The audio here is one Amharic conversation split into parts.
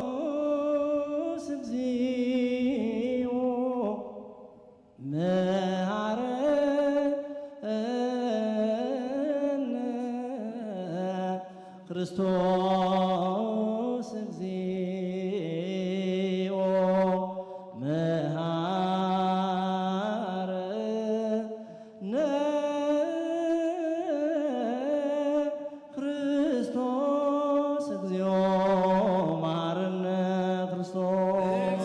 ክርስቶስ እግዚኦ መሐረነ ክርስቶስ እግዚኦ መሐረነ ክርስቶስ እግዚኦ መሐረነ ክርስቶስ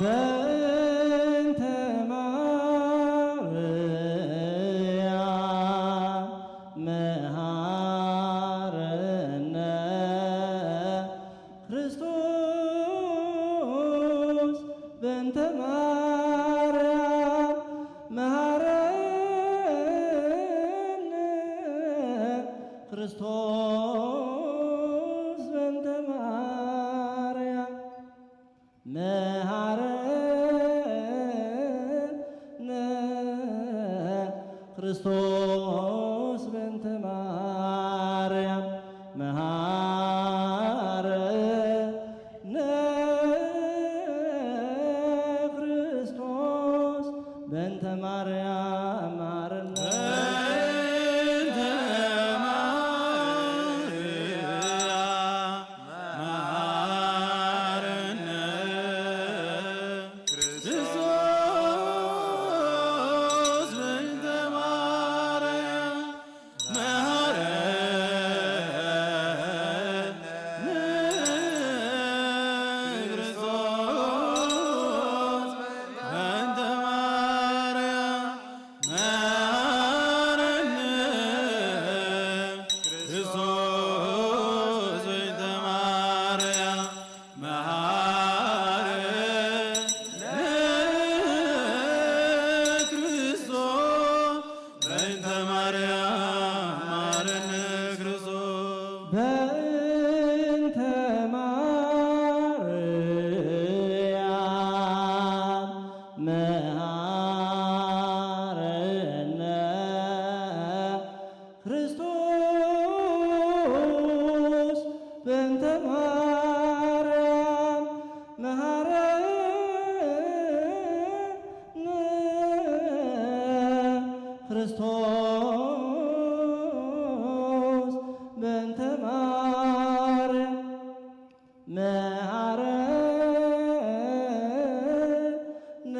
በእንተ ማርያም መሐረነ ክርስቶስ በእንተ ማርያም መሐረነ ክርስቶስ በእንተ ማርያም መሐረነ ክርስቶስ በእንተ ማርያም መሐረነ ክርስቶስ በእንተ ማርያም መሐረነ በእንተ ማርያም መሐረነ ክርስቶስ በእንተ ማርያም መሐረነ ክርስቶስ በእንተ ማርያም መሐረነ ክርስቶስ በእንተ ማርያም መሐረነ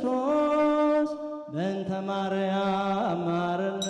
ክርስቶስ በእንተ ማርያም መሐረነ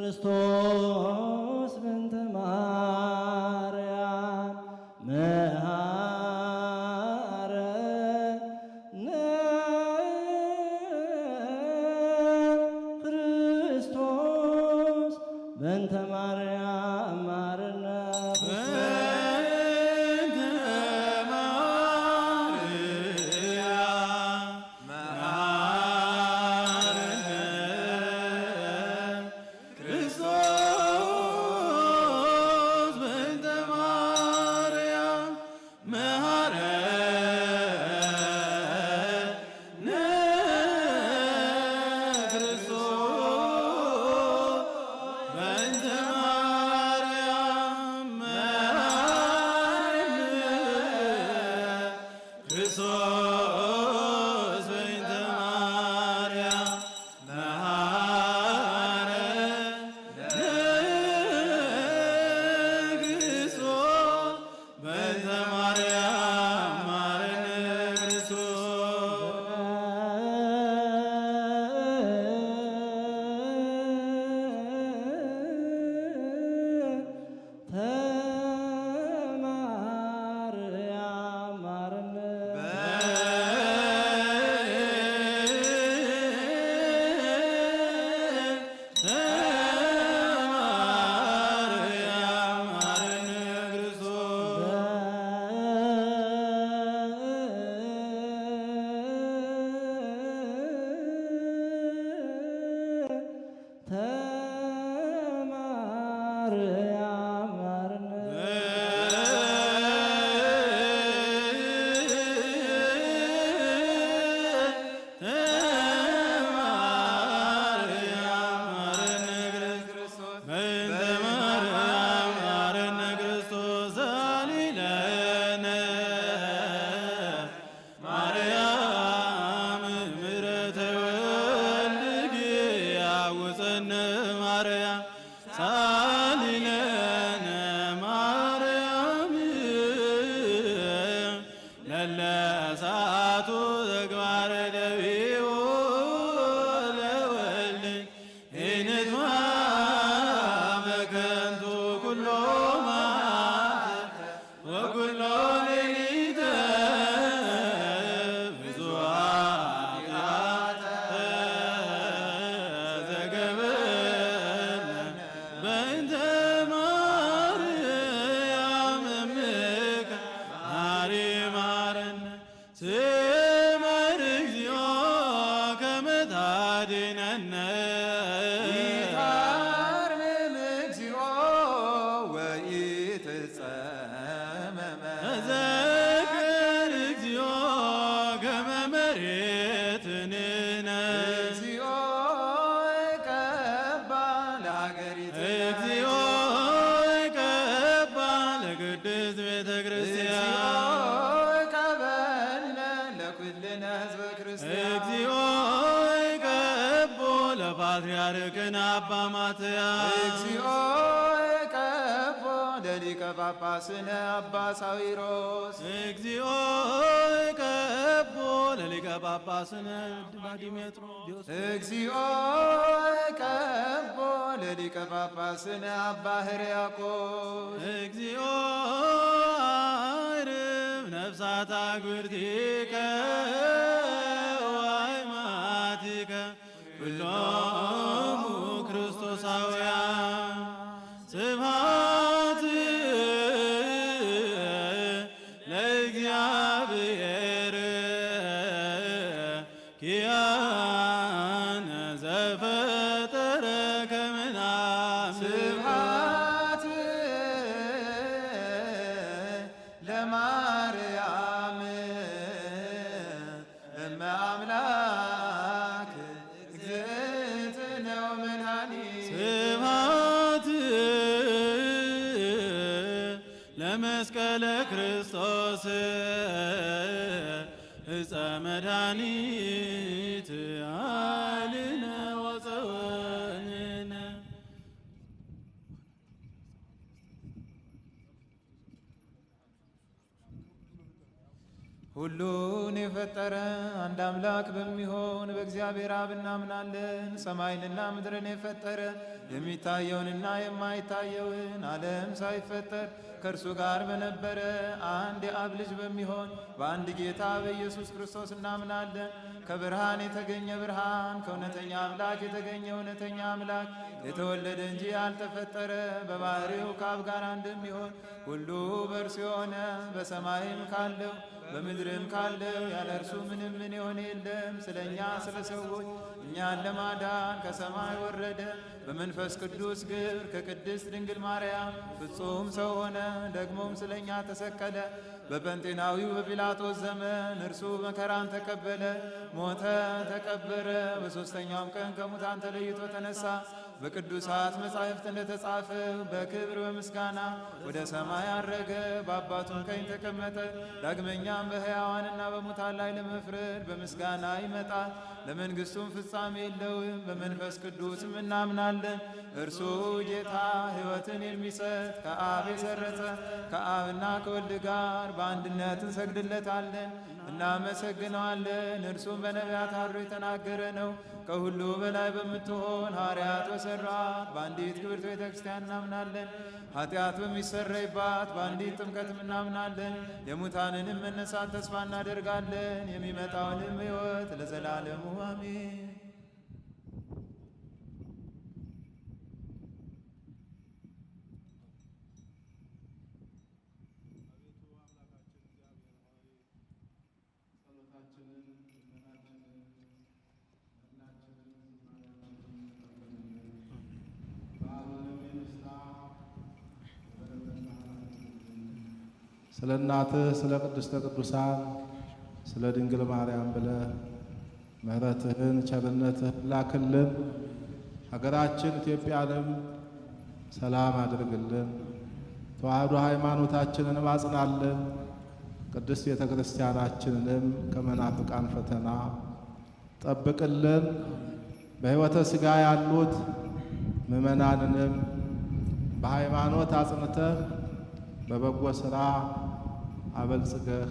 ክርስቶስ በእንተ ማርያም መሐረነ ክርስቶስ በእንተ ማርያም ማረነ ፓትርያርክን አባ ማትያስ እግዚኦ ቀቦ ለሊቀ ጳጳስነ አባ ሳዊሮስ እግዚኦ ቀቦ ለሊቀ ጳጳስነ ዲሜጥሮስ እግዚኦ ቀቦ ለሊቀ ጳጳስነ አባ ሕርያቆስ እግዚኦ አይርብ ነፍሳት አግብርቲከ ወአይማቲከ ኩሎሙ ክርስቶሳውያን ስብሐት ለእግዚአብሔር ኪያነ ዘፈጠረ ከመናምን ስብሐት ለማርያም እመ አምላክ እግዝእትነ ወመድኃኒት ስብሐት ለመስቀለ ክርስቶስ ዕፀ መድኃኒት ኃይልነ ወፀወንነ ሁሉን ሁሉን የፈጠረ አንድ አምላክ በሚሆን በእግዚአብሔር አብ እናምናለን። ሰማይንና ምድርን የፈጠረ የሚታየውንና የማይታየውን ዓለም ሳይፈጠር ከእርሱ ጋር በነበረ አንድ የአብ ልጅ በሚሆን በአንድ ጌታ በኢየሱስ ክርስቶስ እናምናለን። ከብርሃን የተገኘ ብርሃን፣ ከእውነተኛ አምላክ የተገኘ እውነተኛ አምላክ፣ የተወለደ እንጂ ያልተፈጠረ፣ በባሕሪው ከአብ ጋር እንደሚሆን ሁሉ በእርሱ የሆነ፣ በሰማይም ካለው በምድርም ካለው ያለ እርሱ ምንም ምን የሆነ የለም። ስለ እኛ ስለ ሰዎች እኛን ለማዳን ከሰማይ ወረደ። በመንፈስ ቅዱስ ግብር ከቅድስት ድንግል ማርያም ፍጹም ሰው ሆነ። ደግሞም ስለ እኛ ተሰቀለ። በጴንጤናዊው በጲላጦስ ዘመን እርሱ መከራን ተቀበለ፣ ሞተ፣ ተቀበረ። በሦስተኛውም ቀን ከሙታን ተለይቶ ተነሳ። በቅዱሳት መጻሕፍት እንደተጻፈ በክብር በምስጋና ወደ ሰማይ አረገ፣ በአባቱም ቀኝ ተቀመጠ። ዳግመኛም በሕያዋንና በሙታን ላይ ለመፍረድ በምስጋና ይመጣል። ለመንግሥቱም ፍጻሜ የለውም። በመንፈስ ቅዱስም እናምናለን። እርሱ ጌታ ሕይወትን የሚሰጥ ከአብ የሰረጸ ከአብና ከወልድ ጋር በአንድነት እንሰግድለታለን፣ እናመሰግነዋለን። እርሱም በነቢያት አድሮ የተናገረ ነው። ከሁሉ በላይ በምትሆን ሐዋርያት በሠሯት በአንዲት ክብርት ቤተ ክርስቲያን እናምናለን። ኃጢአት በሚሰረይባት በአንዲት ጥምቀትም እናምናለን። የሙታንንም መነሳት ተስፋ እናደርጋለን፣ የሚመጣውንም ሕይወት ለዘላለሙ አሜን። ስለ እናትህ ስለ ቅድስተ ቅዱሳን ስለ ድንግል ማርያም ብለህ ምሕረትህን ቸርነትህን ላክልን። ሀገራችን ኢትዮጵያንም ሰላም አድርግልን። ተዋህዶ ሃይማኖታችንንም አጽናልን። ቅድስት ቤተ ክርስቲያናችንንም ከመናፍቃን ፈተና ጠብቅልን። በሕይወተ ሥጋ ያሉት ምእመናንንም በሃይማኖት አጽንተህ በበጎ ሥራ አበልጽገህ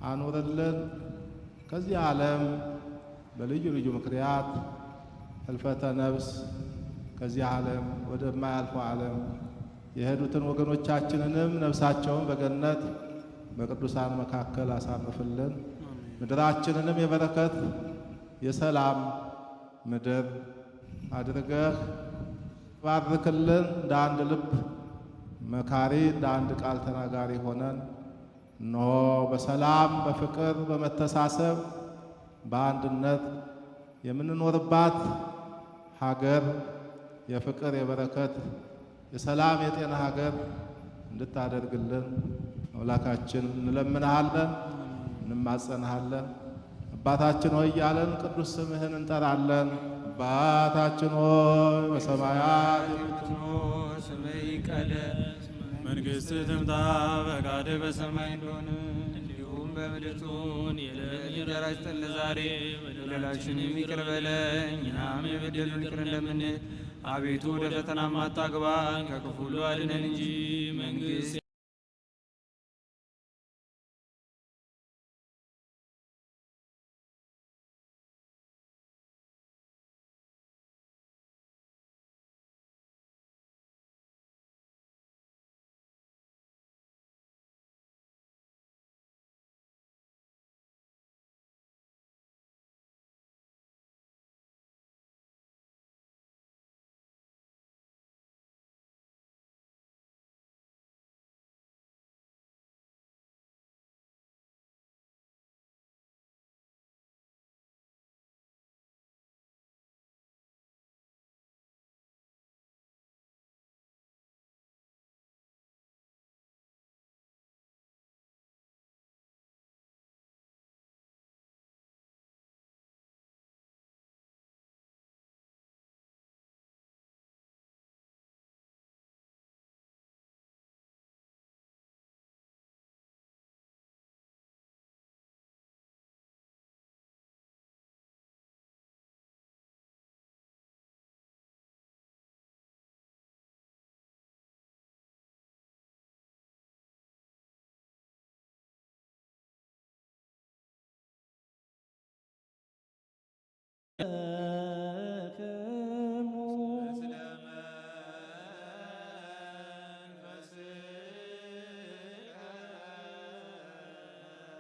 አኑርልን። ከዚህ ዓለም በልዩ ልዩ ምክንያት ሕልፈተ ነፍስ ከዚህ ዓለም ወደማያልፈው ዓለም የሄዱትን ወገኖቻችንንም ነፍሳቸውን በገነት በቅዱሳን መካከል አሳርፍልን። ምድራችንንም የበረከት የሰላም ምድር አድርገህ ባርክልን። እንደ አንድ ልብ መካሪ እንደ አንድ ቃል ተናጋሪ ሆነን እነሆ በሰላም በፍቅር በመተሳሰብ በአንድነት የምንኖርባት ሀገር የፍቅር የበረከት የሰላም የጤና ሀገር እንድታደርግልን አምላካችን እንለምንሃለን፣ እንማጸንሃለን። አባታችን ሆይ እያለን ቅዱስ ስምህን እንጠራለን። አባታችን ሆይ በሰማያት የምትኖር ስምህ ይቀደስ፣ መንግሥትህ ትምጣ፣ ፈቃድህ በሰማይ እንደሆነች እንዲሁም በምድር ትሁን። የዕለት እንጀራችንን ስጠን ዛሬ፣ በደላችንን ይቅር በለን እኛም የበደሉንን ይቅር እንደምንል። አቤቱ ወደ ፈተናም አታግባን፣ ከክፉ ሁሉ አድነን እንጂ መንግሥት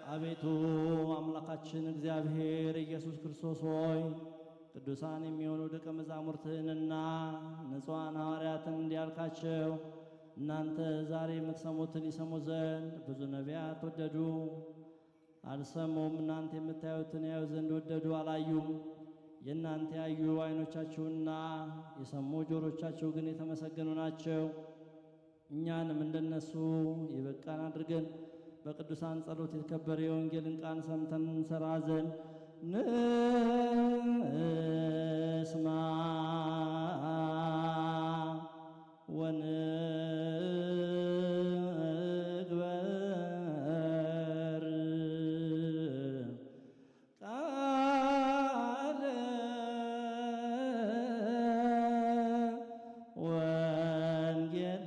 አቤቱ አምላካችን እግዚአብሔር ኢየሱስ ክርስቶስ ሆይ ቅዱሳን የሚሆኑ ደቀ መዛሙርትህንና ንጹሐን ሐዋርያትን እንዲያልካቸው እናንተ ዛሬ የምትሰሙትን ይሰሙ ዘንድ ብዙ ነቢያት ወደዱ፣ አልሰሙም። እናንተ የምታዩትን ያዩ ዘንድ ወደዱ፣ አላዩም። የእናንተ ያዩ ዓይኖቻችሁና የሰሙ ጆሮቻችሁ ግን የተመሰገኑ ናቸው። እኛንም እንደነሱ የበቃን አድርገን በቅዱሳን ጸሎት የተከበረ የወንጌልን ቃል ሰምተን እንሰራ ዘንድ ንስማ ወንግበር ቃለ ወንጌል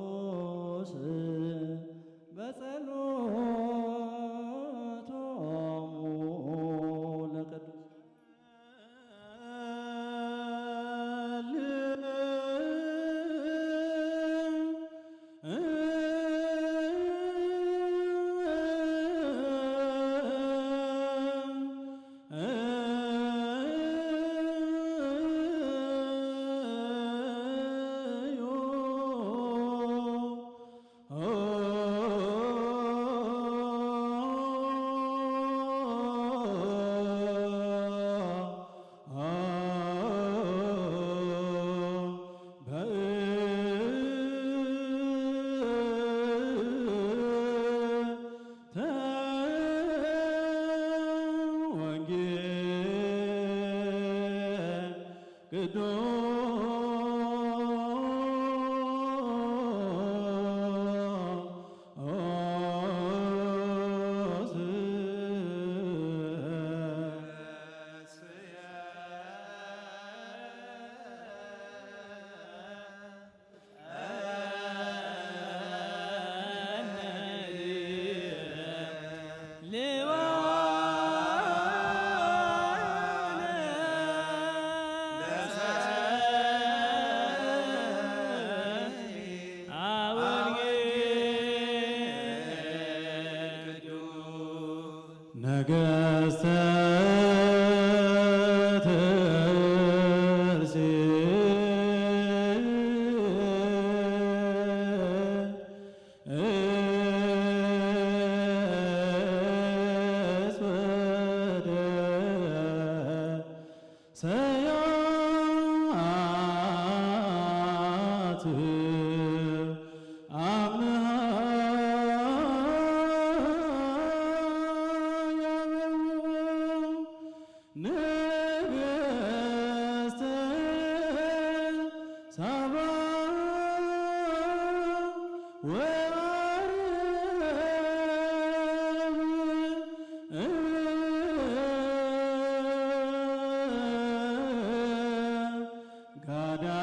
ቅዱስ በጸሎቶሙ ለቅዱስ ነገሥተ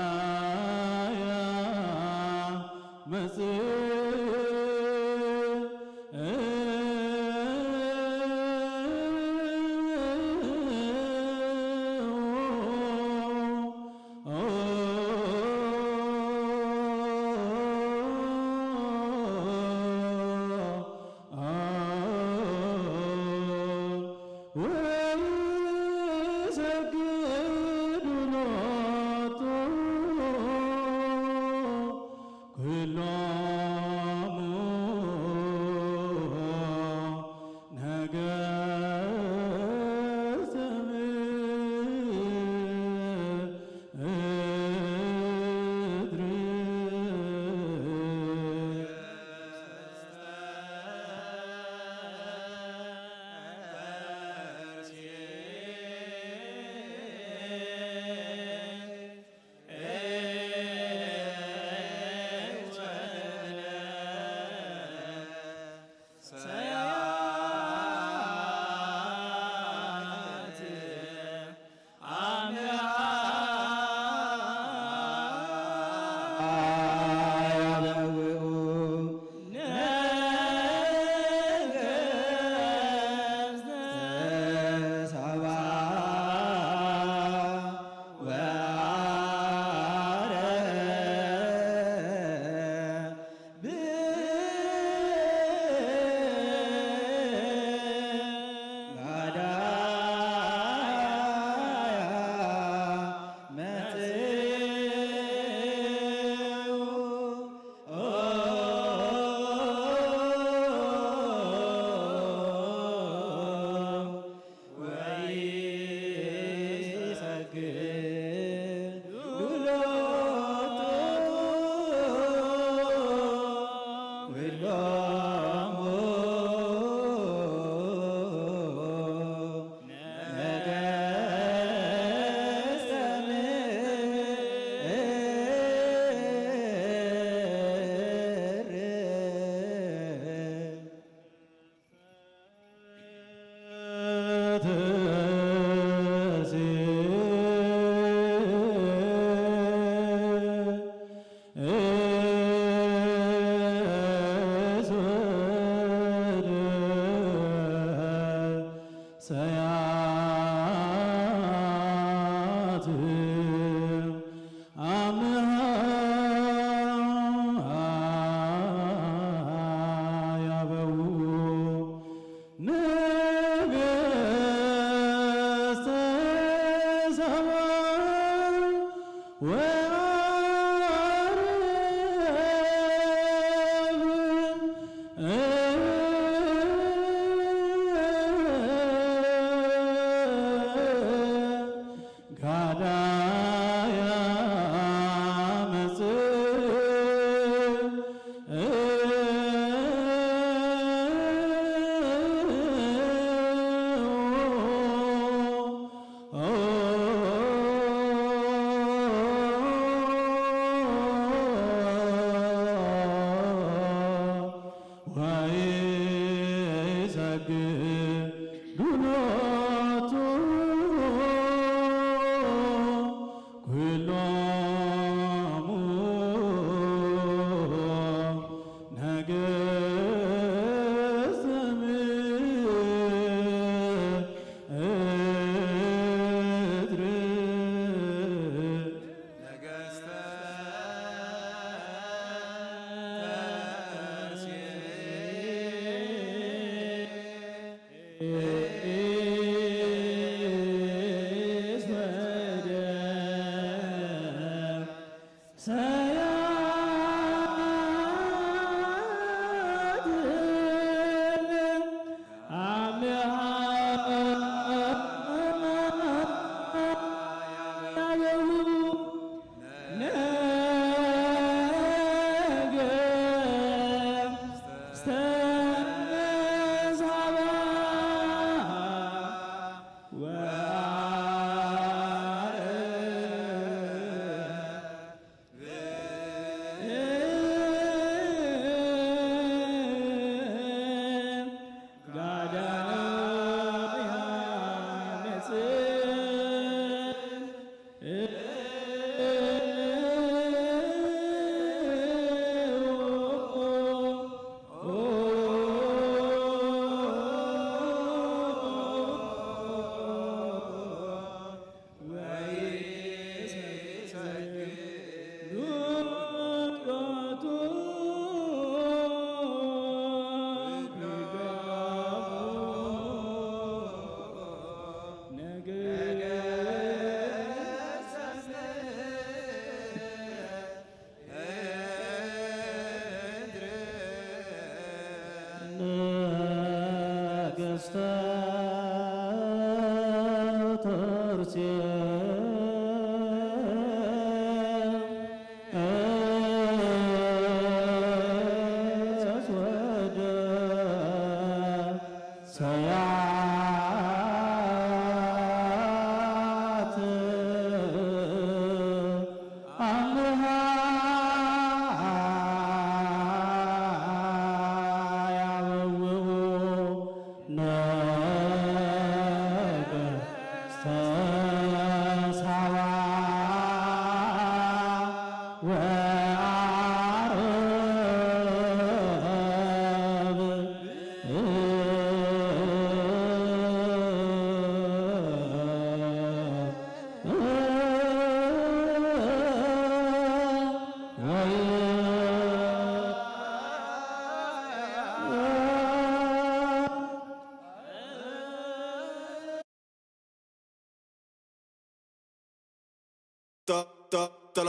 ጋዳያ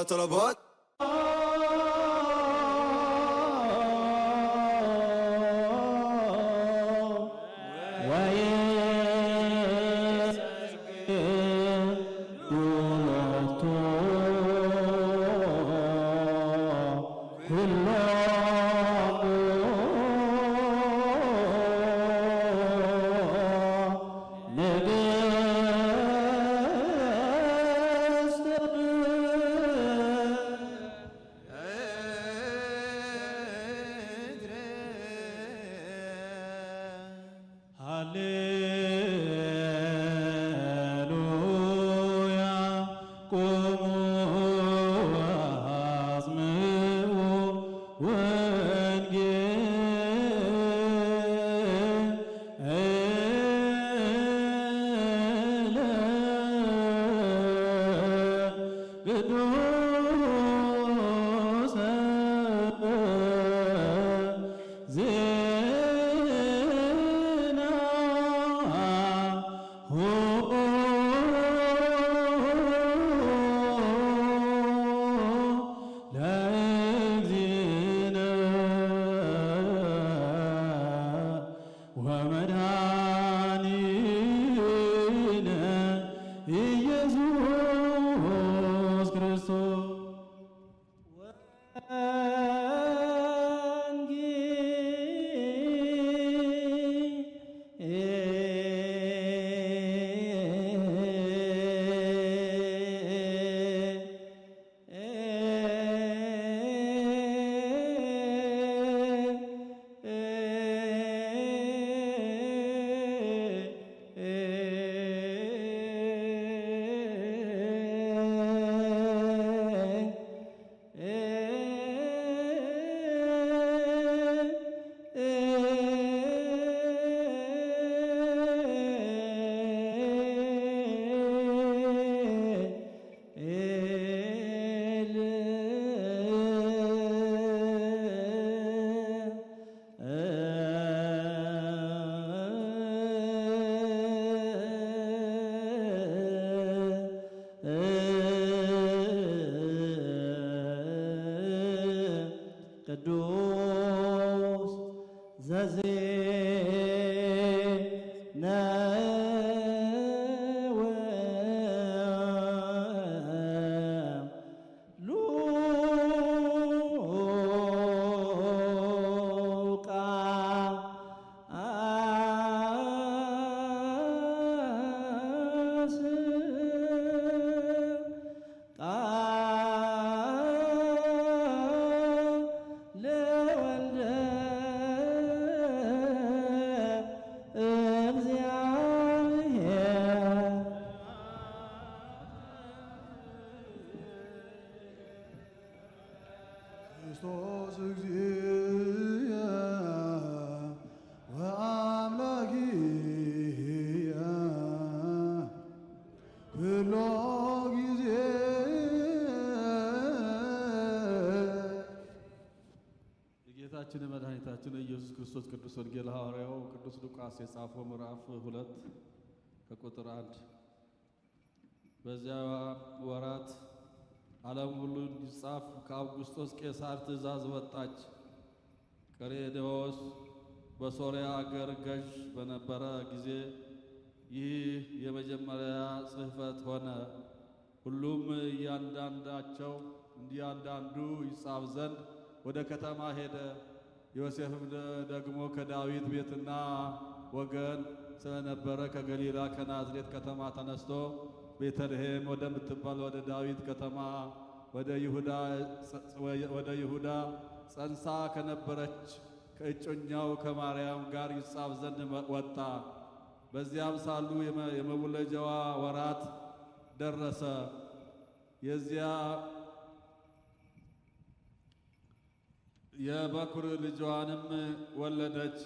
طلبات Oh ክርስቶስ እግዚእ ወአምላኪየ ኩሎ ጊዜ የጌታችን የመድኃኒታችን ኢየሱስ ክርስቶስ ቅዱስ ወንጌል ሐዋርያው ቅዱስ ሉቃስ የጻፈው ምዕራፍ 2 ከቁጥር 1 በዚያ ወራት ዓለም ሁሉ እንዲጻፍ ከአውግስጦስ ቄሳር ትእዛዝ ወጣች። ቀሬኔዎስ በሶርያ አገር ገዥ በነበረ ጊዜ ይህ የመጀመሪያ ጽሕፈት ሆነ። ሁሉም እያንዳንዱ ይጻፍ ዘንድ ወደ ከተማ ሄደ። ዮሴፍም ደግሞ ከዳዊት ቤትና ወገን ስለነበረ ከገሊላ ከናዝሬት ከተማ ተነስቶ ቤተልሔም ወደምትባል ወደ ዳዊት ከተማ ወደ ይሁዳ ጸንሳ ከነበረች ከእጮኛው ከማርያም ጋር ይጻፍ ዘንድ ወጣ። በዚያም ሳሉ የመውለጃዋ ወራት ደረሰ። የዚያ የበኩር ልጇንም ወለደች።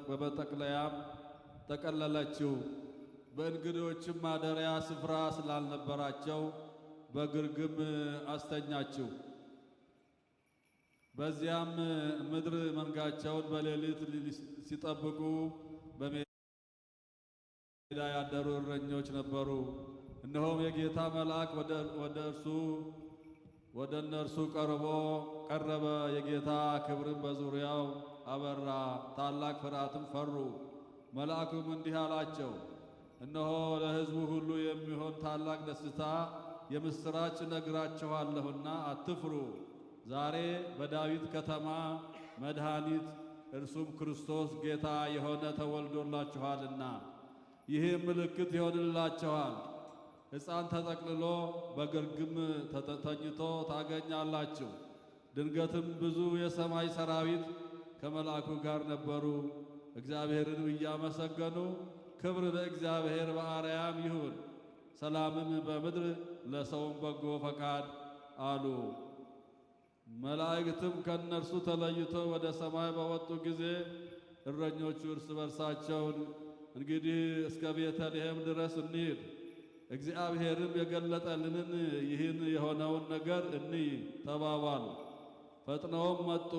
በመጠቅለያም ጠቀለለችው። በእንግዶችም ማደሪያ ስፍራ ስላልነበራቸው በግርግም አስተኛችው። በዚያም ምድር መንጋቸውን በሌሊት ሲጠብቁ በሜዳ ያደሩ እረኞች ነበሩ። እነሆም የጌታ መልአክ ወደ እነርሱ ቀረበ። የጌታ ክብርን በዙሪያው አበራ። ታላቅ ፍርሃትም ፈሩ። መልአኩም እንዲህ አላቸው፣ እነሆ ለሕዝቡ ሁሉ የሚሆን ታላቅ ደስታ የምሥራች እነግራችኋለሁና አትፍሩ። ዛሬ በዳዊት ከተማ መድኃኒት እርሱም ክርስቶስ ጌታ የሆነ ተወልዶላችኋልና። ይህም ምልክት ይሆንላችኋል፣ ሕፃን ተጠቅልሎ በግርግም ተኝቶ ታገኛላችሁ። ድንገትም ብዙ የሰማይ ሰራዊት ከመልአኩ ጋር ነበሩ፣ እግዚአብሔርን እያመሰገኑ ክብር ለእግዚአብሔር በአርያም ይሁን፣ ሰላምም በምድር ለሰውም በጎ ፈቃድ አሉ። መላእክትም ከእነርሱ ተለይተው ወደ ሰማይ በወጡ ጊዜ እረኞቹ እርስ በርሳቸው እንግዲህ እስከ ቤተልሔም ድረስ እንሂድ፣ እግዚአብሔርም የገለጠልንን ይህን የሆነውን ነገር እንይ ተባባሉ። ፈጥነውም መጡ።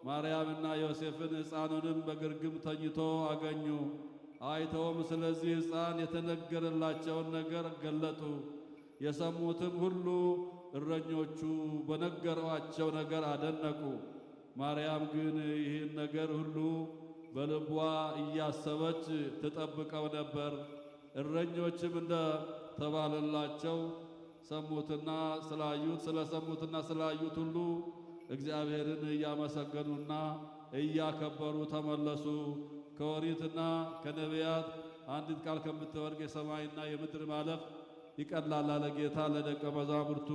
ማርያምና ዮሴፍን ሕፃኑንም በግርግም ተኝቶ አገኙ። አይተውም ስለዚህ ሕፃን የተነገረላቸውን ነገር ገለጡ። የሰሙትም ሁሉ እረኞቹ በነገሯቸው ነገር አደነቁ። ማርያም ግን ይህን ነገር ሁሉ በልቧ እያሰበች ትጠብቀው ነበር። እረኞችም እንደ ተባለላቸው ስለሰሙትና ስላዩት ሁሉ እግዚአብሔርን እያመሰገኑና እያከበሩ ተመለሱ። ከኦሪትና ከነቢያት አንዲት ቃል ከምትወድቅ የሰማይና የምድር ማለፍ ይቀላል አለ ጌታ ለደቀ መዛሙርቱ።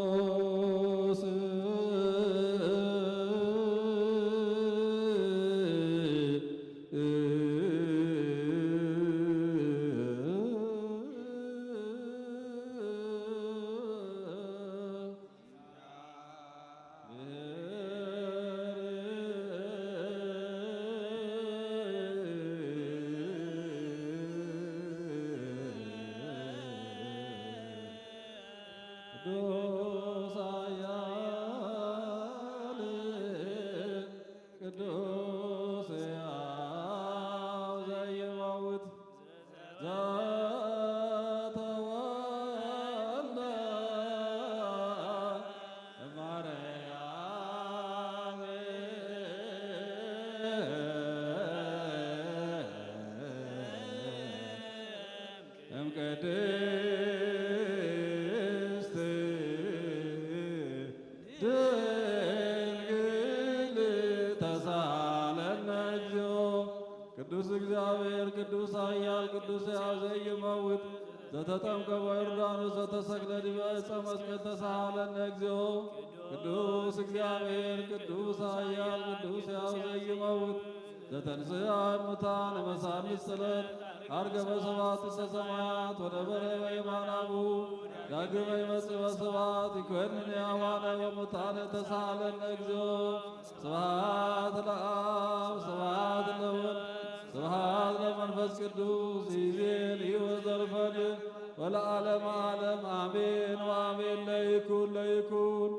ቅዱስ ቅዱስ ኃያል ቅዱስ ሕያው ዘኢይመውት ዘተወልደ እማርያም እምቅድስት ድንግል ተሳለነ እግዚኦ። ቅዱስ እግዚአብሔር ቅዱስ ኃያል ቅዱስ ሕያው ዘኢይመውት ዘተጠምቀ በዮርዳኖስ ዘተሰቅለ ዲበ ዕፀ መስቀል ተሳለነ እግዚኦ። ቅዱስ እግዚአብሔር ቅዱስ ኃያል ቅዱስ ሕያው ዘኢይመውት ዘተንሥአ እሙታን በሳልስት ዕለት አርገ በሰባት ውስተ ሰማያት ወነበረ በየማናቡ ዳግመ ይመጽእ በስብሐት ይኰንን ሕያዋነ ወሙታነ ተሳሃለነ እግዚኦ ስብሐት ለአብ ስብሐት ለወልድ ስብሐት ለመንፈስ ቅዱስ ይእዜኒ ወዘልፈድን ወለዓለመ ዓለም አሜን ወአሜን። ለይኩን ለይኩን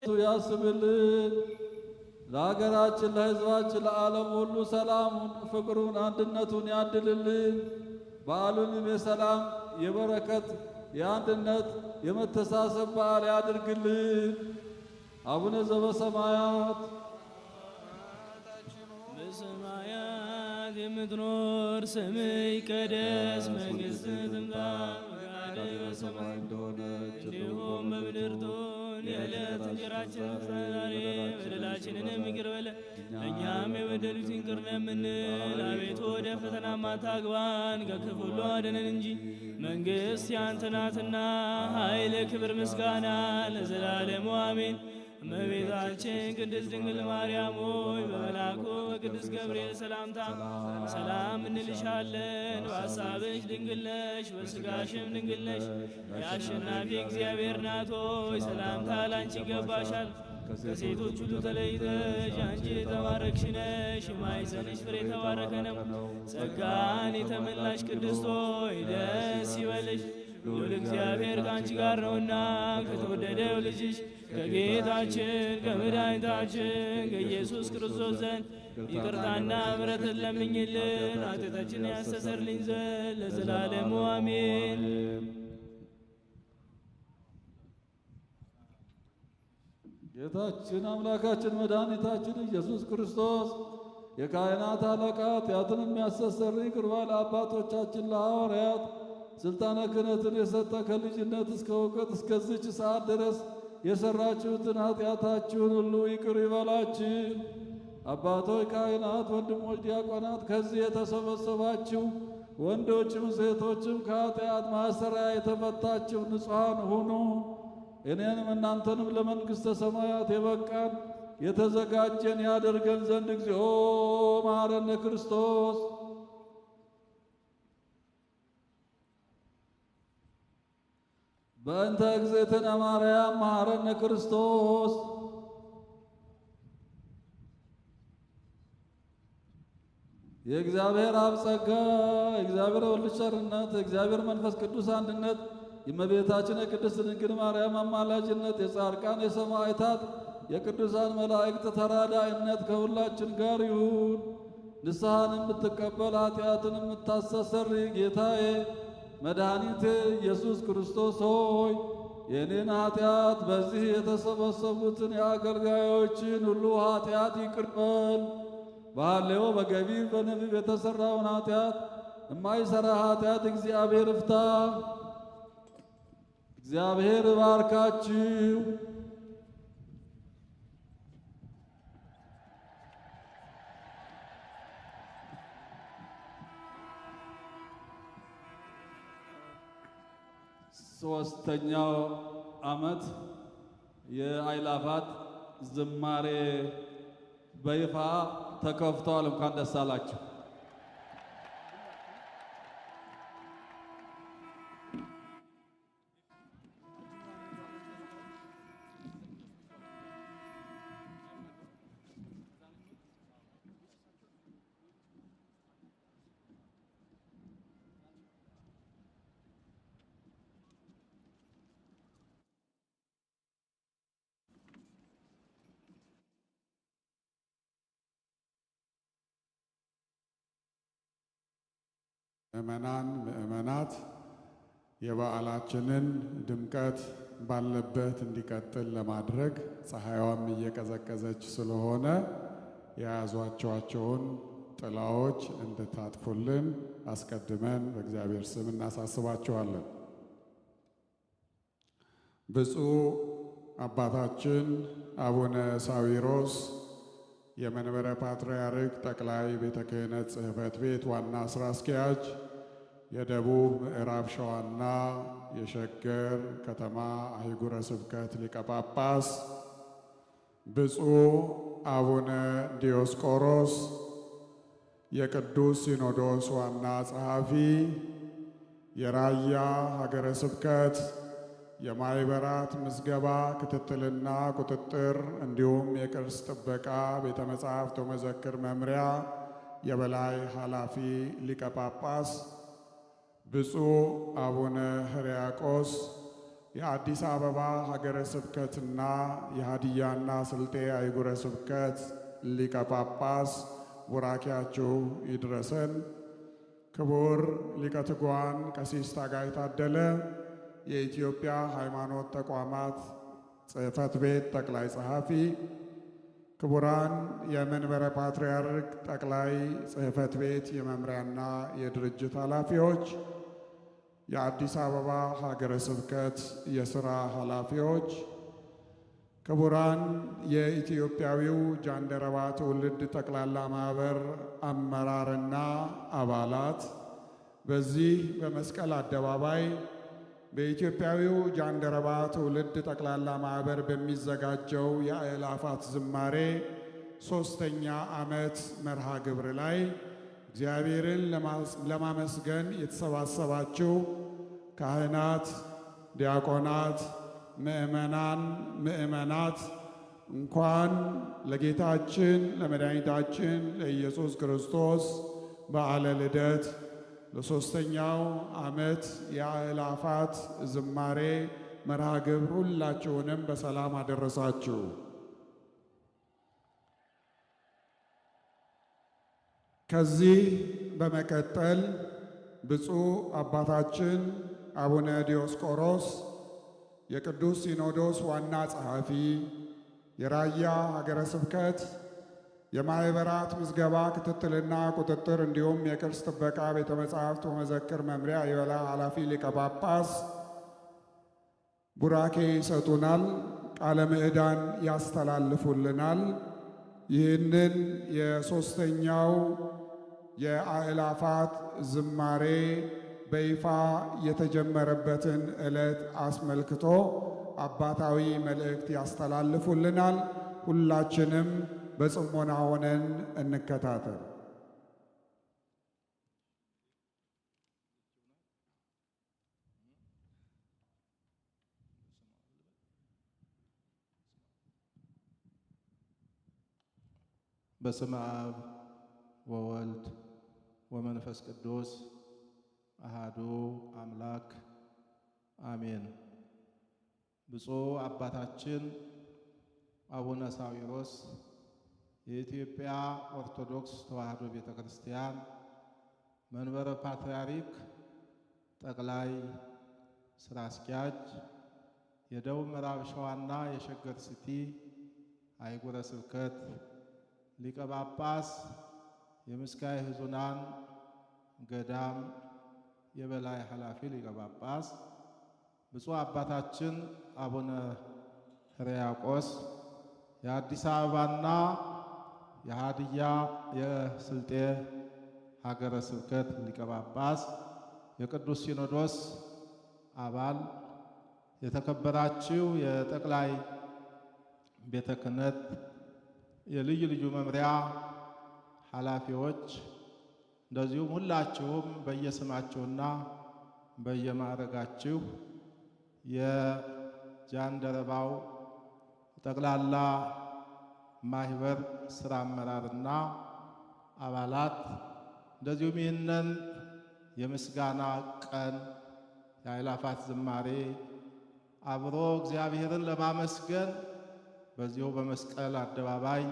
ያስብልን። ለሀገራችን፣ ለሕዝባችን፣ ለዓለም ሁሉ ሰላሙን፣ ፍቅሩን፣ አንድነቱን ያድልልን። በዓሉንም የሰላም የበረከት፣ የአንድነት፣ የመተሳሰብ በዓል ያድርግልን። አቡነ ዘበሰማያት በሰማያት የምትኖር ስምህ ይቀደስ፣ መንግሥትህ ትምጣ፣ ፈቃድህ በሰማይ እንደሆነች እንዲሁም በምድር ትሁን። የዕለት እንጀራችንን ስጠን ዛሬ፣ በደላችንንም ይቅር በለን እኛም የበደሉትን ይቅር እንደምንል። አቤቱ ወደ ፈተና አታግባን፣ ከክፉ ሁሉ አድነን እንጂ መንግሥት ያንተ ናትና፣ ኃይል፣ ክብር፣ ምስጋና ለዘላለሙ አሜን። እመቤታችን ቅድስት ድንግል ማርያም ሆይ በመልአኩ በቅዱስ ገብርኤል ሰላምታ ሰላም እንልሻለን። በሐሳብሽ ድንግል ነሽ፣ በሥጋሽም ድንግል ነሽ። የአሸናፊ እግዚአብሔር እናት ሆይ ሰላምታ ላንቺ ይገባሻል። ከሴቶች ሁሉ ተለይተሽ አንቺ የተባረክሽ ነሽ፣ የማኅፀንሽ ፍሬ የተባረከ ነው። ጸጋን የተመላሽ ቅድስት ሆይ ደስ ይበልሽ፣ ልዑል እግዚአብሔር ከአንቺ ጋር ነውና ከተወደደው ልጅሽ ከጌታችን ከመድኃኒታችን ከኢየሱስ ክርስቶስ ዘንድ ይቅርታና ምሕረትን ለምኝልን ኃጢአታችንን ያስተሰርይልን ዘንድ ለዘላለሙ አሜን። ጌታችን አምላካችን መድኃኒታችን ኢየሱስ ክርስቶስ የካህናት አለቃ ኃጢአትን የሚያስተሰርይ ይቅር ባይ ለአባቶቻችን ለሐዋርያት ሥልጣነ ክህነትን የሰጠ ከልጅነት እስከ እውቀት እስከዚች ሰዓት ድረስ የሠራችሁትን ኃጢአታችሁን ሁሉ ይቅር ይበላችሁ። አባቶች ካህናት፣ ወንድሞች ዲያቆናት፣ ከዚህ የተሰበሰባችሁ ወንዶችም ሴቶችም ከኃጢአት ማሰሪያ የተፈታችሁ ንጹሐን ሁኑ። እኔንም እናንተንም ለመንግሥተ ሰማያት የበቃን የተዘጋጀን ያደርገን ዘንድ እግዚኦ መሐረነ ክርስቶስ። በእንተ እግዝእትነ ማርያም መሐረነ ክርስቶስ። የእግዚአብሔር አብ ጸጋ፣ የእግዚአብሔር ወልድ ቸርነት፣ የእግዚአብሔር መንፈስ ቅዱስ አንድነት፣ የእመቤታችን የቅድስት ድንግል ማርያም አማላጅነት፣ የጻድቃን የሰማዕታት የቅዱሳን መላእክት ተራዳኢነት ከሁላችን ጋር ይሁን። ንስሐን የምትቀበል ኃጢአትን የምታስተሰርይ ጌታዬ መድኃኒቴ ኢየሱስ ክርስቶስ ሆይ የእኔን ኃጢአት በዚህ የተሰበሰቡትን የአገልጋዮችን ሁሉ ኃጢአት ይቅር በል። በሐሌዎ በገቢር በነቢብ የተሠራውን ኃጢአት የማይሠራ ኃጢአት እግዚአብሔር እፍታ። እግዚአብሔር እባርካችሁ። ሦስተኛው ዓመት የአእላፋት ዝማሬ በይፋ ተከፍቷል። እንኳን ደስ አላችሁ። ምእመናን ምእመናት የበዓላችንን ድምቀት ባለበት እንዲቀጥል ለማድረግ ፀሐይዋም እየቀዘቀዘች ስለሆነ የያዟቸውን ጥላዎች እንድታጥፉልን አስቀድመን በእግዚአብሔር ስም እናሳስባችኋለን። ብፁዕ አባታችን አቡነ ሳዊሮስ የመንበረ ፓትርያርክ ጠቅላይ ቤተ ክህነት ጽሕፈት ቤት ዋና ሥራ አስኪያጅ፣ የደቡብ ምዕራብ ሸዋና የሸገር ከተማ አህጉረ ስብከት ሊቀ ጳጳስ፣ ብፁዕ አቡነ ዲዮስቆሮስ የቅዱስ ሲኖዶስ ዋና ጸሐፊ፣ የራያ ሀገረ ስብከት የማኅበራት ምዝገባ ክትትልና ቁጥጥር እንዲሁም የቅርስ ጥበቃ ቤተ መጻሕፍት ወመዘክር መምሪያ የበላይ ኃላፊ ሊቀ ጳጳስ፣ ብፁዕ አቡነ ሕርያቆስ የአዲስ አበባ ሀገረ ስብከትና የሃዲያና ስልጤ አህጉረ ስብከት ሊቀ ጳጳስ ቡራኪያችሁ ይድረሰን። ክቡር ሊቀ ትጉሃን ቀሲስ ታጋይ ታደለ የኢትዮጵያ ሃይማኖት ተቋማት ጽሕፈት ቤት ጠቅላይ ጸሐፊ፣ ክቡራን የመንበረ ፓትርያርክ ጠቅላይ ጽሕፈት ቤት የመምሪያና የድርጅት ኃላፊዎች፣ የአዲስ አበባ ሀገረ ስብከት የሥራ ኃላፊዎች፣ ክቡራን የኢትዮጵያዊው ጃንደረባ ትውልድ ጠቅላላ ማኅበር አመራርና አባላት፣ በዚህ በመስቀል አደባባይ በኢትዮጵያዊው ጃንደረባ ትውልድ ጠቅላላ ማኅበር በሚዘጋጀው የአእላፋት ዝማሬ 3ኛ ዓመት መርሃ ግብር ላይ እግዚአብሔርን ለማመስገን የተሰባሰባችሁ ካህናት፣ ዲያቆናት፣ ምእመናት እንኳን ለጌታችን ለመድኃኒታችን ለኢየሱስ ክርስቶስ በዓለ ልደት ለ3ኛው ዓመት የአእላፋት ዝማሬ መርሃ ግብር ሁላችሁንም በሰላም አደረሳችሁ። ከዚህ በመቀጠል ብፁዕ አባታችን አቡነ ዲዮስቆሮስ የቅዱስ ሲኖዶስ ዋና ጸሐፊ፣ የራያ ሀገረ ስብከት የማኅበራት ምዝገባ ክትትልና ቁጥጥር እንዲሁም የቅርስ ጥበቃ ቤተ መጻሕፍት ወመዘክር መምሪያ የበላይ ኃላፊ ሊቀ ጳጳስ ቡራኬ ይሰጡናል፣ ቃለ ምዕዳን ያስተላልፉልናል። ይህንን የ3ኛው የአእላፋት ዝማሬ በይፋ የተጀመረበትን ዕለት አስመልክቶ አባታዊ መልእክት ያስተላልፉልናል። ሁላችንም በጽሞና ሆነን እንከታተል። በስመ አብ ወወልድ ወመንፈስ ቅዱስ አሃዱ አምላክ አሜን። ብፁዕ አባታችን አቡነ ሳዊሮስ የኢትዮጵያ ኦርቶዶክስ ተዋሕዶ ቤተ ክርስቲያን መንበረ ፓትርያርክ ጠቅላይ ሥራ አስኪያጅ፣ የደቡብ ምዕራብ ሸዋና የሸገር ሲቲ አህጉረ ስብከት ሊቀ ጳጳስ፣ የምስካየ ኅዙናን ገዳም የበላይ ኃላፊ ሊቀ ጳጳስ፣ ብፁዕ አባታችን አቡነ ሕርያቆስ የአዲስ አበባና የሃዲያ የስልጤ ሀገረ ስብከት ሊቀ ጳጳስ፣ የቅዱስ ሲኖዶስ አባል፣ የተከበራችሁ የጠቅላይ ቤተ ክህነት የልዩ ልዩ መምሪያ ኃላፊዎች፣ እንደዚሁም ሁላችሁም በየስማችሁና በየማዕረጋችሁ የጃንደረባው ጠቅላላ ማህበር ስራ አመራርና አባላት፣ እንደዚሁም ይህንን የምስጋና ቀን የአእላፋት ዝማሬ አብሮ እግዚአብሔርን ለማመስገን በዚሁ በመስቀል አደባባይ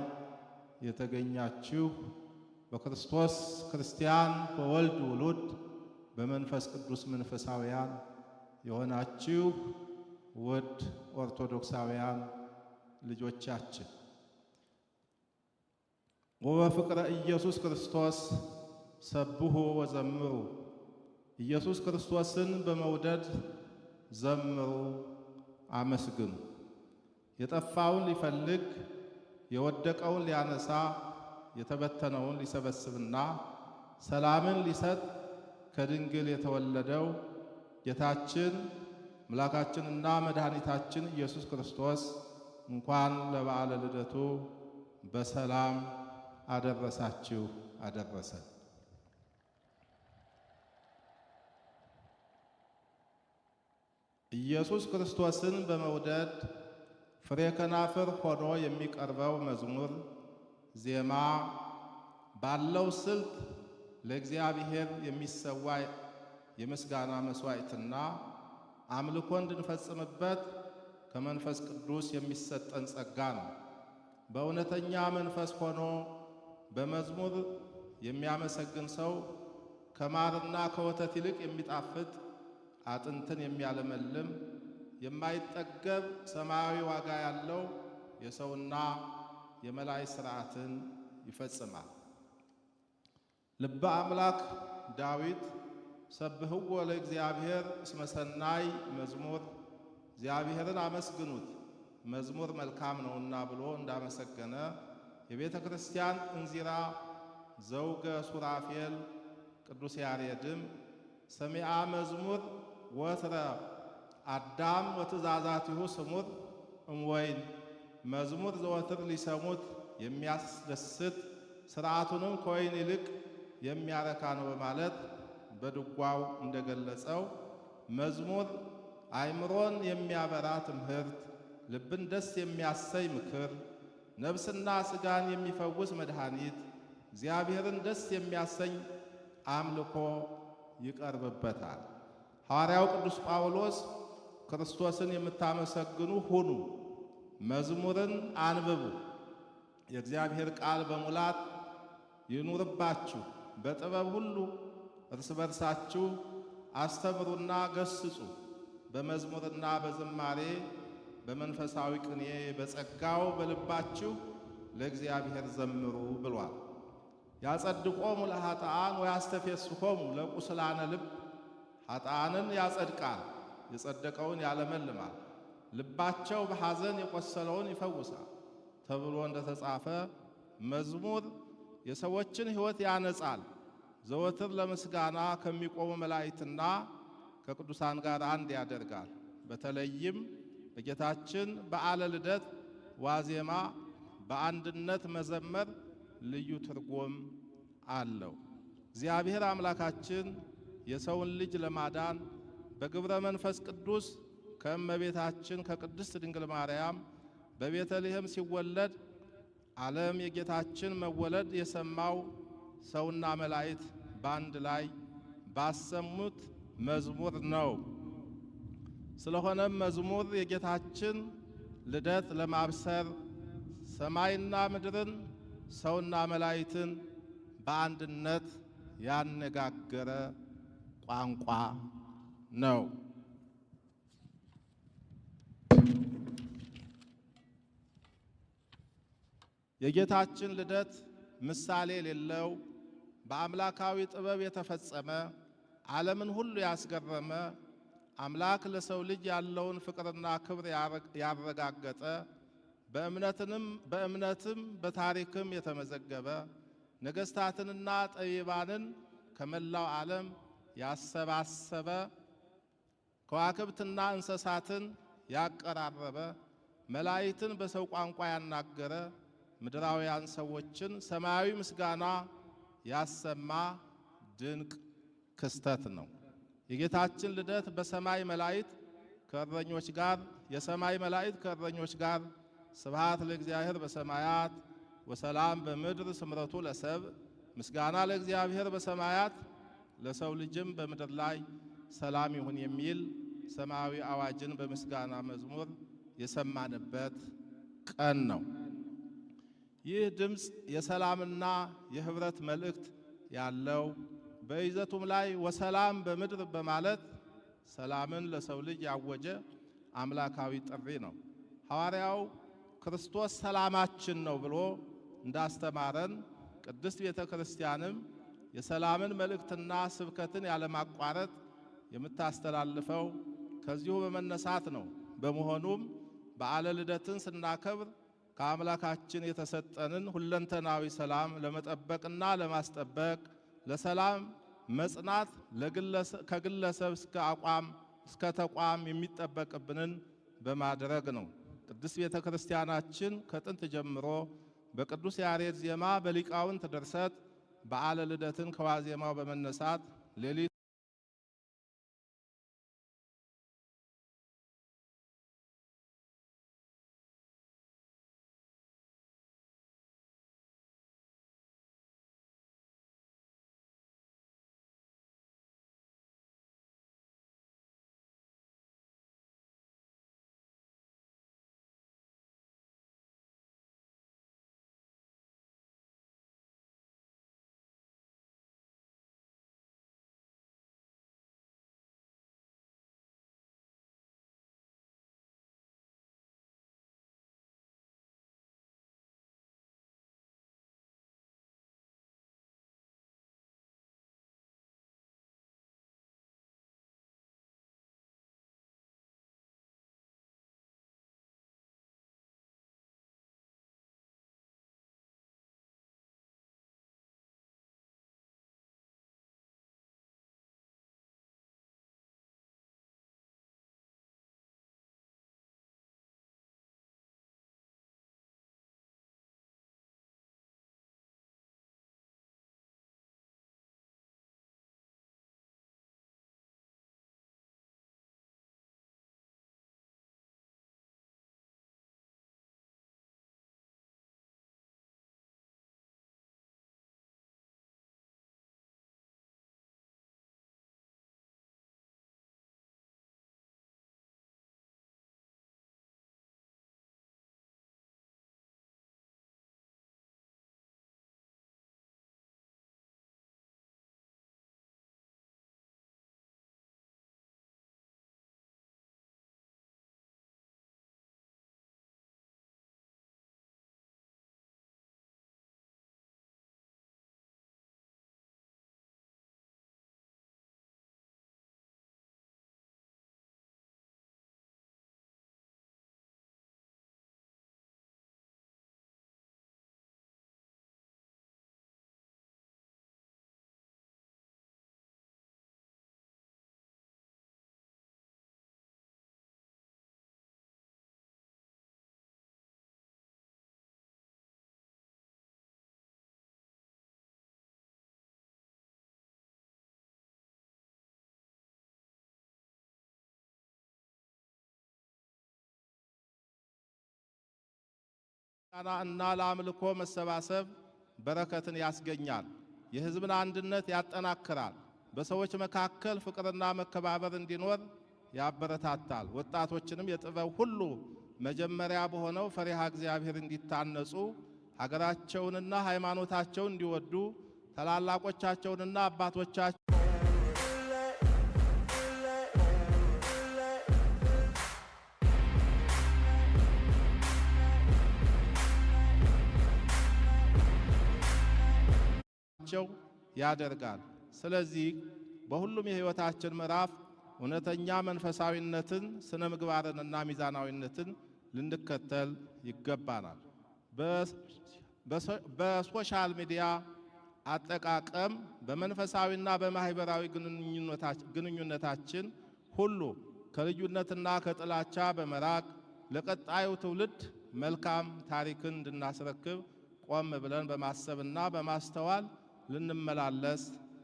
የተገኛችሁ በክርስቶስ ክርስቲያን በወልድ ውሉድ በመንፈስ ቅዱስ መንፈሳውያን የሆናችሁ ውድ ኦርቶዶክሳውያን ልጆቻችን ወበፍቅረ ኢየሱስ ክርስቶስ ሰብሑ ወዘምሩ፣ ኢየሱስ ክርስቶስን በመውደድ ዘምሩ፣ አመስግኑ። የጠፋውን ሊፈልግ የወደቀውን ሊያነሳ የተበተነውን ሊሰበስብና ሰላምን ሊሰጥ ከድንግል የተወለደው ጌታችን አምላካችንና መድኃኒታችን ኢየሱስ ክርስቶስ እንኳን ለበዓለ ልደቱ በሰላም አደረሳችሁ አደረሰን። ኢየሱስ ክርስቶስን በመውደድ ፍሬ ከናፍር ሆኖ የሚቀርበው መዝሙር ዜማ ባለው ስልት ለእግዚአብሔር የሚሰዋ የምስጋና መስዋዕትና አምልኮ እንድንፈጽምበት ከመንፈስ ቅዱስ የሚሰጠን ጸጋ ነው። በእውነተኛ መንፈስ ሆኖ በመዝሙር የሚያመሰግን ሰው ከማርና ከወተት ይልቅ የሚጣፍጥ አጥንትን የሚያለመልም የማይጠገብ ሰማያዊ ዋጋ ያለው የሰውና የመላእክት ሥርዓትን ይፈጽማል። ልበ አምላክ ዳዊት ሰብሕዎ ለእግዚአብሔር እስመ ሰናይ መዝሙር፣ እግዚአብሔርን አመስግኑት መዝሙር መልካም ነውና ብሎ እንዳመሰገነ የቤተ ክርስቲያን እንዚራ ዘውገ ሱራፌል ቅዱስ ያሬድም ሰሚዓ መዝሙር ወትረ አዳም ወትእዛዛቲሁ ስሙር እምወይን መዝሙር ዘወትር ሊሰሙት የሚያስደስት ሥርዓቱንም ከወይን ይልቅ የሚያረካ ነው በማለት በድጓው እንደገለጸው መዝሙር አእምሮን የሚያበራ ትምህርት፣ ልብን ደስ የሚያሰኝ ምክር፣ ነፍስና ሥጋን የሚፈውስ መድኃኒት፣ እግዚአብሔርን ደስ የሚያሰኝ አምልኮ ይቀርብበታል። ሐዋርያው ቅዱስ ጳውሎስ ክርስቶስን የምታመሰግኑ ሁኑ፣ መዝሙርን አንብቡ፣ የእግዚአብሔር ቃል በሙላት ይኑርባችሁ፣ በጥበብ ሁሉ እርስ በርሳችሁ አስተምሩና ገስጹ፣ በመዝሙርና በዝማሬ በመንፈሳዊ ቅኔ በጸጋው በልባችሁ ለእግዚአብሔር ዘምሩ ብሏል። ያጸድቆሙ ለኃጥአን ወያስተፌስሖሙ ለቁስላነ ልብ። ኃጥአንን ያጸድቃል፣ የጸደቀውን ያለመልማል፣ ልባቸው በሐዘን የቆሰለውን ይፈውሳል ተብሎ እንደተጻፈ መዝሙር የሰዎችን ሕይወት ያነጻል፣ ዘወትር ለምስጋና ከሚቆሙ መላእክትና ከቅዱሳን ጋር አንድ ያደርጋል። በተለይም በጌታችን በዓለ ልደት ዋዜማ በአንድነት መዘመር ልዩ ትርጉም አለው። እግዚአብሔር አምላካችን የሰውን ልጅ ለማዳን በግብረ መንፈስ ቅዱስ ከእመቤታችን ከቅድስት ድንግል ማርያም በቤተልሔም ሲወለድ ዓለም የጌታችን መወለድ የሰማው ሰውና መላእክት በአንድ ላይ ባሰሙት መዝሙር ነው። ስለሆነም መዝሙር የጌታችን ልደት ለማብሰር ሰማይና ምድርን ሰውና መላእክትን በአንድነት ያነጋገረ ቋንቋ ነው። የጌታችን ልደት ምሳሌ የሌለው በአምላካዊ ጥበብ የተፈጸመ ዓለምን ሁሉ ያስገረመ አምላክ ለሰው ልጅ ያለውን ፍቅርና ክብር ያረጋገጠ በእምነትም በታሪክም የተመዘገበ ነገሥታትንና ጠቢባንን ከመላው ዓለም ያሰባሰበ ከዋክብትና እንስሳትን ያቀራረበ መላእክትን በሰው ቋንቋ ያናገረ ምድራውያን ሰዎችን ሰማያዊ ምስጋና ያሰማ ድንቅ ክስተት ነው። የጌታችን ልደት በሰማይ መላእክት ከእረኞች ጋር የሰማይ መላእክት ከእረኞች ጋር ስብሐት ለእግዚአብሔር በሰማያት ወሰላም በምድር ስምረቱ ለሰብእ ምስጋና ለእግዚአብሔር በሰማያት ለሰው ልጅም በምድር ላይ ሰላም ይሁን የሚል ሰማያዊ አዋጅን በምስጋና መዝሙር የሰማንበት ቀን ነው። ይህ ድምፅ የሰላምና የህብረት መልእክት ያለው በይዘቱም ላይ ወሰላም በምድር በማለት ሰላምን ለሰው ልጅ ያወጀ አምላካዊ ጥሪ ነው። ሐዋርያው ክርስቶስ ሰላማችን ነው ብሎ እንዳስተማረን ቅድስት ቤተ ክርስቲያንም የሰላምን መልእክትና ስብከትን ያለማቋረጥ የምታስተላልፈው ከዚሁ በመነሳት ነው። በመሆኑም በዓለ ልደትን ስናከብር ከአምላካችን የተሰጠንን ሁለንተናዊ ሰላም ለመጠበቅና ለማስጠበቅ ለሰላም መጽናት ከግለሰብ እስከ ተቋም የሚጠበቅብንን በማድረግ ነው። ቅድስት ቤተ ክርስቲያናችን ከጥንት ጀምሮ በቅዱስ ያሬድ ዜማ በሊቃውንት ድርሰት በዓለ ልደትን ከዋዜማው በመነሳት ሌሊት እና ለአምልኮ መሰባሰብ በረከትን ያስገኛል። የሕዝብን አንድነት ያጠናክራል። በሰዎች መካከል ፍቅርና መከባበር እንዲኖር ያበረታታል። ወጣቶችንም የጥበብ ሁሉ መጀመሪያ በሆነው ፈሪሃ እግዚአብሔር እንዲታነጹ ሀገራቸውንና ሃይማኖታቸውን እንዲወዱ ታላላቆቻቸውንና አባቶቻቸው ያደርጋል። ስለዚህ በሁሉም የሕይወታችን ምዕራፍ እውነተኛ መንፈሳዊነትን፣ ስነ ምግባርንና ሚዛናዊነትን ልንከተል ይገባናል። በሶሻል ሚዲያ አጠቃቀም በመንፈሳዊና በማህበራዊ ግንኙነታችን ሁሉ ከልዩነትና ከጥላቻ በመራቅ ለቀጣዩ ትውልድ መልካም ታሪክን እንድናስረክብ ቆም ብለን በማሰብና በማስተዋል ልንመላለስ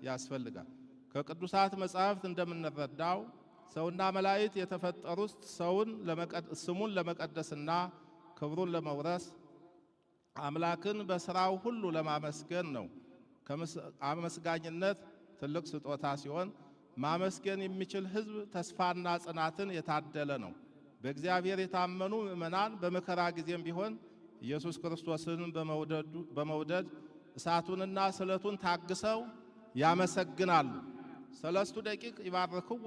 ያስፈልጋል። ከቅዱሳት መጻሕፍት እንደምንረዳው ሰውና መላእክት የተፈጠሩት ስሙን ለመቀደስና ክብሩን ለመውረስ አምላክን በሥራው ሁሉ ለማመስገን ነው። አመስጋኝነት ትልቅ ስጦታ ሲሆን ማመስገን የሚችል ሕዝብ ተስፋና ጽናትን የታደለ ነው። በእግዚአብሔር የታመኑ ምእመናን በመከራ ጊዜም ቢሆን ኢየሱስ ክርስቶስን በመውደድ እሳቱንና ስለቱን ታግሰው ያመሰግናሉ። ሰለስቱ ደቂቅ ይባርክዎ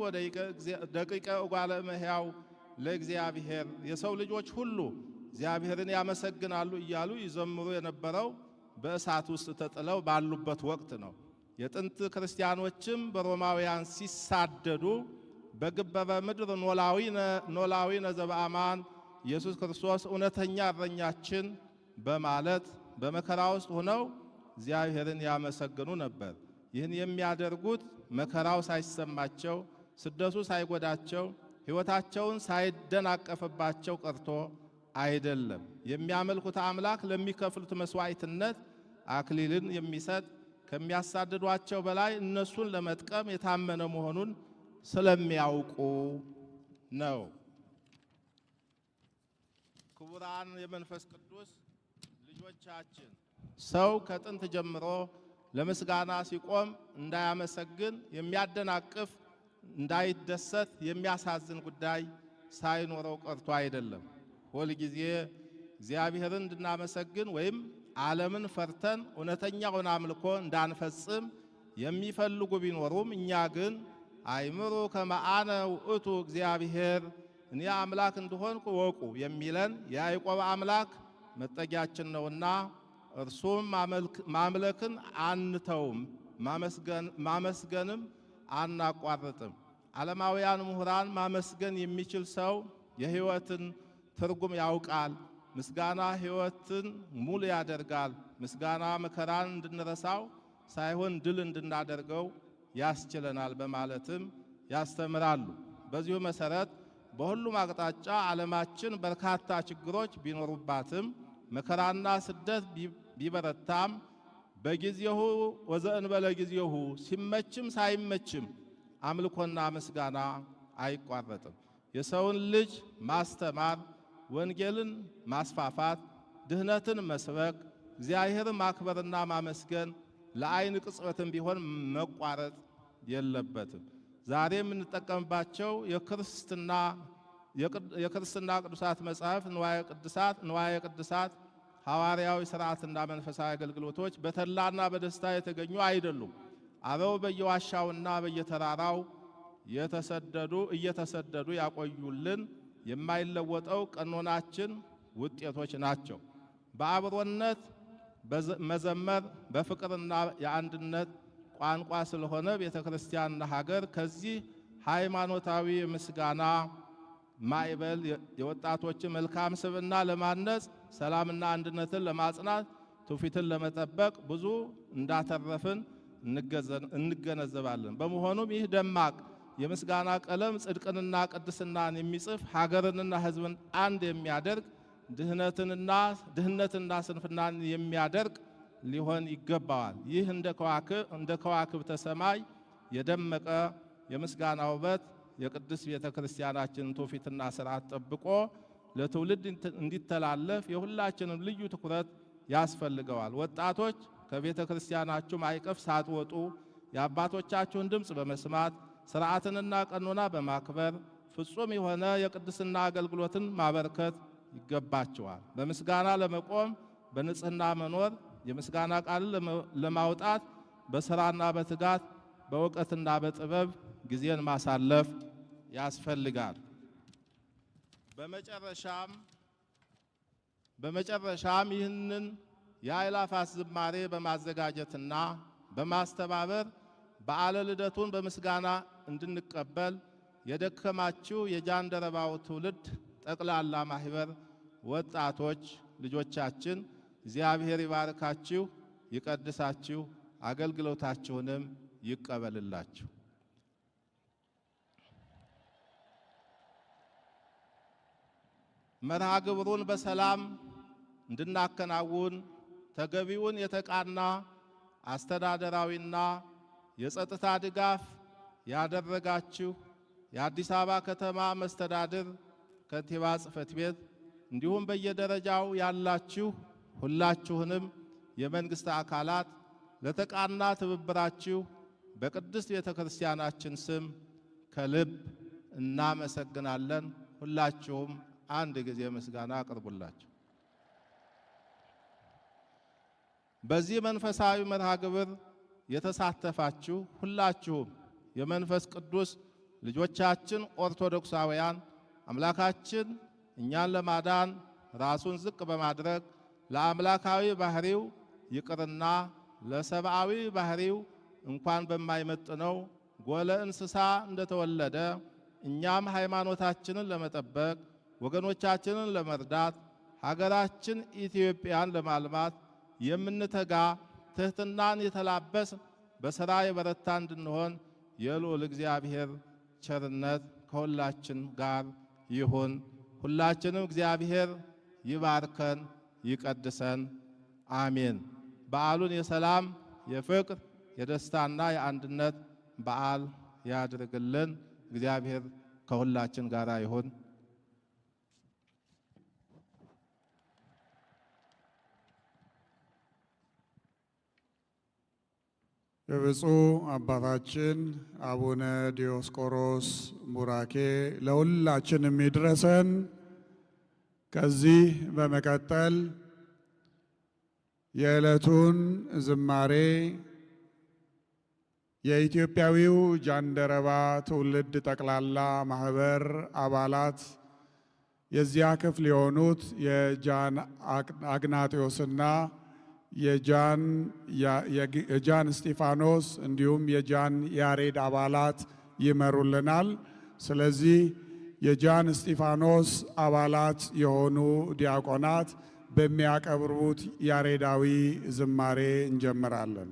ደቂቀ እጓለ እመሕያው ለእግዚአብሔር፣ የሰው ልጆች ሁሉ እግዚአብሔርን ያመሰግናሉ እያሉ ይዘምሩ የነበረው በእሳት ውስጥ ተጥለው ባሉበት ወቅት ነው። የጥንት ክርስቲያኖችም በሮማውያን ሲሳደዱ በግበበ ምድር ኖላዊነ ዘበአማን ኢየሱስ ክርስቶስ እውነተኛ እረኛችን በማለት በመከራ ውስጥ ሆነው እግዚአብሔርን ያመሰግኑ ነበር። ይህን የሚያደርጉት መከራው ሳይሰማቸው፣ ስደቱ ሳይጎዳቸው፣ ሕይወታቸውን ሳይደናቀፍባቸው ቀርቶ አይደለም። የሚያመልኩት አምላክ ለሚከፍሉት መስዋዕትነት አክሊልን የሚሰጥ ከሚያሳድዷቸው በላይ እነሱን ለመጥቀም የታመነ መሆኑን ስለሚያውቁ ነው። ክቡራን የመንፈስ ቅዱስ ልጆቻችን፣ ሰው ከጥንት ጀምሮ ለምስጋና ሲቆም እንዳያመሰግን የሚያደናቅፍ፣ እንዳይደሰት የሚያሳዝን ጉዳይ ሳይኖረው ቀርቶ አይደለም። ሁል ጊዜ እግዚአብሔርን እንድናመሰግን ወይም ዓለምን ፈርተን እውነተኛውን አምልኮ እንዳንፈጽም የሚፈልጉ ቢኖሩም እኛ ግን አይምሩ ከመ አነ ውእቱ እግዚአብሔር፣ እኔ አምላክ እንደሆንኩ ወቁ የሚለን የያዕቆብ አምላክ መጠጊያችን ነውና እርሱም ማምለክን አንተውም፣ ማመስገንም አናቋርጥም። ዓለማውያን ምሁራን ማመስገን የሚችል ሰው የሕይወትን ትርጉም ያውቃል፣ ምስጋና ሕይወትን ሙሉ ያደርጋል፣ ምስጋና መከራን እንድንረሳው ሳይሆን ድል እንድናደርገው ያስችለናል በማለትም ያስተምራሉ። በዚሁ መሰረት በሁሉም አቅጣጫ ዓለማችን በርካታ ችግሮች ቢኖሩባትም መከራና ስደት ቢበረታም በጊዜሁ ወዘእንበለ ጊዜሁ ሲመችም ሳይመችም አምልኮና ምስጋና አይቋረጥም። የሰውን ልጅ ማስተማር፣ ወንጌልን ማስፋፋት፣ ድህነትን መስበክ፣ እግዚአብሔርን ማክበርና ማመስገን ለዓይን ቅጽበትም ቢሆን መቋረጥ የለበትም። ዛሬ የምንጠቀምባቸው የክርስትና ቅዱሳት መጻሕፍት ንዋየ ቅድሳት ሐዋርያዊ ሥርዓትና መንፈሳዊ አገልግሎቶች በተድላና በደስታ የተገኙ አይደሉም። አበው በየዋሻውና በየተራራው እየተሰደዱ ያቆዩልን የማይለወጠው ቀኖናችን ውጤቶች ናቸው። በአብሮነት መዘመር በፍቅርና የአንድነት ቋንቋ ስለሆነ ቤተ ክርስቲያንና ሀገር ከዚህ ሃይማኖታዊ ምስጋና ማዕበል የወጣቶችን መልካም ስብዕና ለማነጽ፣ ሰላምና አንድነትን ለማጽናት፣ ትውፊትን ለመጠበቅ ብዙ እንዳተረፍን እንገነዘባለን። በመሆኑም ይህ ደማቅ የምስጋና ቀለም ጽድቅንና ቅድስናን የሚጽፍ ሀገርንና ሕዝብን አንድ የሚያደርግ ድህነትና ስንፍናን የሚያደርግ ሊሆን ይገባዋል። ይህ እንደ ከዋክብተ ሰማይ የደመቀ የምስጋና ውበት የቅድስት ቤተ ክርስቲያናችንን ትውፊትና ሥርዓት ጠብቆ ለትውልድ እንዲተላለፍ የሁላችንም ልዩ ትኩረት ያስፈልገዋል። ወጣቶች ከቤተ ክርስቲያናችሁ ማዕቀፍ ሳትወጡ የአባቶቻችሁን ድምፅ በመስማት ሥርዓትንና ቀኖና በማክበር ፍጹም የሆነ የቅድስና አገልግሎትን ማበርከት ይገባቸዋል። በምስጋና ለመቆም በንጽህና መኖር፣ የምስጋና ቃልን ለማውጣት በሥራና በትጋት በእውቀትና በጥበብ ጊዜን ማሳለፍ ያስፈልጋል። በመጨረሻም ይህንን የአእላፋት ዝማሬ በማዘጋጀትና በማስተባበር በዓለ ልደቱን በምስጋና እንድንቀበል የደከማችሁ የጃንደረባው ትውልድ ጠቅላላ ማህበር ወጣቶች ልጆቻችን እግዚአብሔር ይባርካችሁ፣ ይቀድሳችሁ፣ አገልግሎታችሁንም ይቀበልላችሁ። መርሃ ግብሩን በሰላም እንድናከናውን ተገቢውን የተቃና አስተዳደራዊና የጸጥታ ድጋፍ ያደረጋችሁ የአዲስ አበባ ከተማ መስተዳድር ከንቲባ ጽሕፈት ቤት እንዲሁም በየደረጃው ያላችሁ ሁላችሁንም የመንግስት አካላት ለተቃና ትብብራችሁ በቅድስት ቤተ ክርስቲያናችን ስም ከልብ እናመሰግናለን። ሁላችሁም አንድ ጊዜ ምስጋና አቅርቡላችሁ። በዚህ መንፈሳዊ መርሃ ግብር የተሳተፋችሁ ሁላችሁም የመንፈስ ቅዱስ ልጆቻችን ኦርቶዶክሳውያን አምላካችን እኛን ለማዳን ራሱን ዝቅ በማድረግ ለአምላካዊ ባህሪው ይቅርና ለሰብአዊ ባህሪው እንኳን በማይመጥነው ጎለ እንስሳ እንደተወለደ እኛም ሃይማኖታችንን ለመጠበቅ ወገኖቻችንን ለመርዳት ሀገራችን ኢትዮጵያን ለማልማት የምንተጋ ትህትናን የተላበስ በሥራ የበረታ እንድንሆን የልዑል እግዚአብሔር ቸርነት ከሁላችን ጋር ይሁን። ሁላችንም እግዚአብሔር ይባርከን ይቀድሰን፣ አሜን። በዓሉን የሰላም የፍቅር የደስታና የአንድነት በዓል ያድርግልን። እግዚአብሔር ከሁላችን ጋር ይሁን። የብፁዕ አባታችን አቡነ ዲዮስቆሮስ ቡራኬ ለሁላችንም ይድረሰን። ከዚህ በመቀጠል የዕለቱን ዝማሬ የኢትዮጵያዊው ጃንደረባ ትውልድ ጠቅላላ ማህበር አባላት የዚያ ክፍል የሆኑት የጃን አግናጢዮስና የጃን እስጢፋኖስ እንዲሁም የጃን ያሬድ አባላት ይመሩልናል። ስለዚህ የጃን እስጢፋኖስ አባላት የሆኑ ዲያቆናት በሚያቀርቡት ያሬዳዊ ዝማሬ እንጀምራለን።